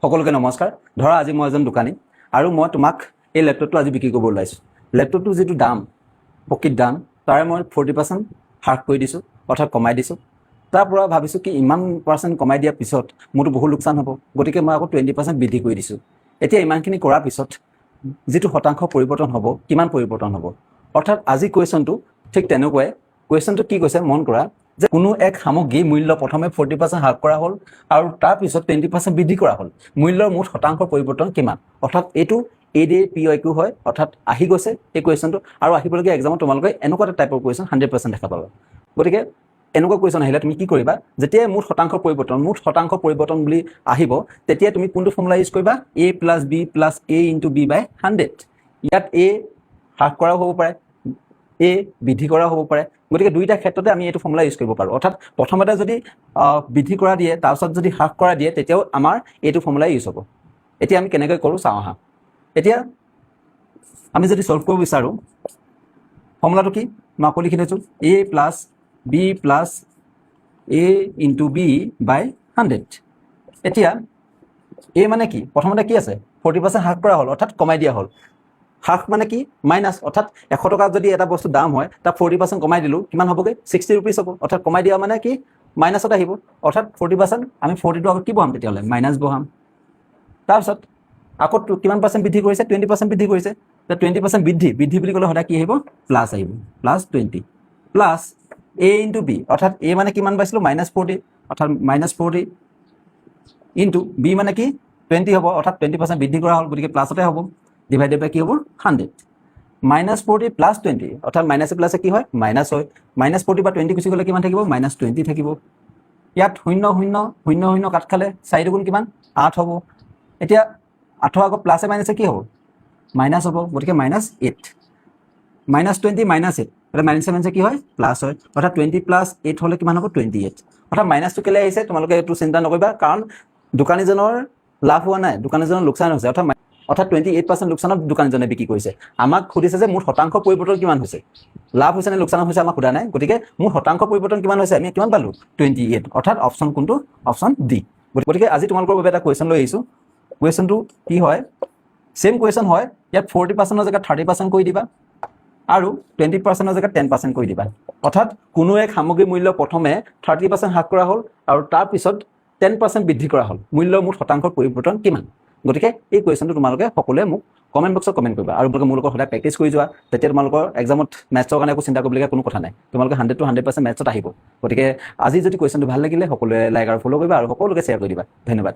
সকলোকে নমস্কাৰ। ধৰা আজি মই এজন দোকানী আৰু মই তোমাক এই লেপটপটো আজি বিক্ৰী কৰিব ওলাইছোঁ। লেপটপটোৰ যিটো দাম, প্ৰকৃত দাম, তাৰে মই 40% হ্ৰাস কৰি দিছোঁ, অৰ্থাৎ কমাই দিছোঁ। তাৰ পৰা ভাবিছোঁ কি ইমান % কমাই দিয়াৰ পিছত মোৰতো বহুত লোকচান হ'ব, গতিকে মই আকৌ 20% বৃদ্ধি কৰি দিছোঁ। এতিয়া ইমানখিনি কৰাৰ পিছত যিটো শতাংশ পৰিৱৰ্তন হ'ব, কিমান পৰিৱৰ্তন হ'ব? অৰ্থাৎ আজি কুৱেশ্যনটো ঠিক তেনেকুৱাই। কুৱেশ্যনটো কি কৈছে মন কৰা, যে কোনো এক সামগ্ৰীৰ মূল্য প্ৰথমে 40% হ্ৰাস কৰা হ'ল আৰু তাৰপিছত 20% বৃদ্ধি কৰা হ'ল। মূল্যৰ মুঠ শতাংশ পৰিৱৰ্তন কিমান? অৰ্থাৎ এইটো ADPIQ হয়, অৰ্থাৎ আহি গৈছে এই কুৱেশ্যনটো, আৰু আহিবলগীয়া এক্সামত তোমালোকে এনেকুৱা এটা টাইপৰ কুৱেশ্যন 100% দেখা পাবা। গতিকে এনেকুৱা কুৱেশ্যন আহিলে তুমি কি কৰিবা, যেতিয়াই মুঠ শতাংশ পৰিৱৰ্তন বুলি আহিব, তেতিয়া তুমি কোনটো ফৰ্মুলা ইউজ কৰিবা? A + B + A × B/100। ইয়াত A হ্ৰাস কৰাও হ'ব পাৰে, A বৃদ্ধি কৰাও হ'ব পাৰে। গতিকে দুইটা ক্ষেত্ৰতে আমি এইটো ফৰ্মুলা ইউজ কৰিব পাৰোঁ। অৰ্থাৎ প্ৰথমতে যদি বৃদ্ধি কৰা দিয়ে, তাৰপিছত যদি হ্ৰাস কৰা দিয়ে, তেতিয়াও আমাৰ এইটো ফৰ্মুলা ইউজ হ'ব। এতিয়া আমি কেনেকৈ কৰোঁ চাওঁ আহা। এতিয়া আমি যদি ছল্ভ কৰিব বিচাৰোঁ, ফৰ্মুলাটো কি মই আকৌ লিখি থৈছোঁ, A + B + A × B/100। এতিয়া A মানে কি? প্ৰথমতে কি আছে? 40% হ্ৰাস কৰা হ'ল, অৰ্থাৎ কমাই দিয়া হ'ল। হ্ৰাস মানে কি? মাইনাছ, অৰ্থাৎ 100 টকা যদি এটা বস্তুৰ দাম হয়, তাক 40% কমাই দিলোঁ, কিমান হ'বগৈ? 60 ৰুপিজ হ'ব। অৰ্থাৎ কমাই দিয়া মানে কি? মাইনাছত আহিব। অৰ্থাৎ 40%, আমি 40টো আকৌ কি বহাম তেতিয়াহ'লে? মাইনাছ বহাম। তাৰপিছত আকৌ কিমান % বৃদ্ধি কৰিছে? 20% বৃদ্ধি কৰিছে। 20% বৃদ্ধি বুলি ক'লে সদায় কি আহিব? প্লাছ আহিব, +20 প্লাছ A × B, অৰ্থাৎ A মানে কিমান পাইছিলোঁ? -40, অৰ্থাৎ -40 ইনটু B মানে কি? 20 হ'ব, অৰ্থাৎ 20% বৃদ্ধি কৰা হ'ল, গতিকে প্লাছতে হ'ব, ডিভাইডেড বাই কি হ'ব? 100। -40 + 20, অৰ্থাৎ মাইনাছে প্লাছে কি হয়? মাইনাছ হয়। -40 বা 20 গুচি গ'লে কিমান থাকিব? -20 থাকিব। ইয়াত 0 0 0 0 কাট খালে 4 দুগুণ কিমান? 8 হ'ব। এতিয়া 8 আকৌ প্লাছে মাইনাছে কি হ'ব? মাইনাছ হ'ব, গতিকে -8। -20 -8, এতিয়া মাইনাছে মাইনাছে কি হয়? প্লাছ হয়, অৰ্থাৎ 20 + 8 হ'লে কিমান হ'ব? 28। অৰ্থাৎ মাইনাছটো কেলৈ আহিছে তোমালোকে এইটো চিন্তা নকৰিবা, কাৰণ দোকানীজনৰ লাভ হোৱা নাই, দোকানীজনৰ লোকচান হৈছে। অৰ্থাৎ 28% লোকচানত দোকানীজনে বিক্ৰী কৰিছে। আমাক সুধিছে যে মুঠ শতাংশ পৰিৱৰ্তন কিমান হৈছে, লাভ হৈছে নে লোকচান হৈছে আমাক সোধা নাই। গতিকে মুঠ শতাংশ পৰিৱৰ্তন কিমান হৈছে, আমি কিমান পালোঁ? 28। অৰ্থাৎ অপশ্যন কোনটো? Option D. গতিকে আজি তোমালোকৰ বাবে এটা কুৱেশ্যন লৈ আহিছোঁ। কুৱেশ্যনটো কি হয়? ছেম কুৱেশ্যন হয়, ইয়াত 40%ৰ জেগাত 30% কৰি দিবা আৰু 20%ৰ জেগাত 10% কৰি দিবা। অৰ্থাৎ কোনো এক সামগ্ৰীৰ মূল্য প্ৰথমে 30% হ্ৰাস কৰা হ'ল আৰু তাৰপিছত 10% বৃদ্ধি কৰা হ'ল। মূল্যৰ মুঠ শতাংশৰ পৰিৱৰ্তন কিমান? গতিকে এই কুৱেশ্যনটো তোমালোকে সকলোৱে মোক কমেণ্ট বক্সত কমেণ্ট কৰিবা, আৰু তোমালোকে মোৰ লগত সদায় প্ৰেক্টিছ কৰি যোৱা, তেতিয়া তোমালোকৰ এক্সামত মেথছৰ কাৰণে একো চিন্তা কৰিবলগীয়া কোনো কথা নাই। তোমালোকে 100 to 100% মেথছত আহিব। গতিকে আজি যদি কুৱেশ্যনটো ভাল লাগিলে সকলোৱে লাইক আৰু ফ'ল' কৰিবা আৰু সকলোকে শ্বেয়াৰ কৰি দিবা। ধন্যবাদ।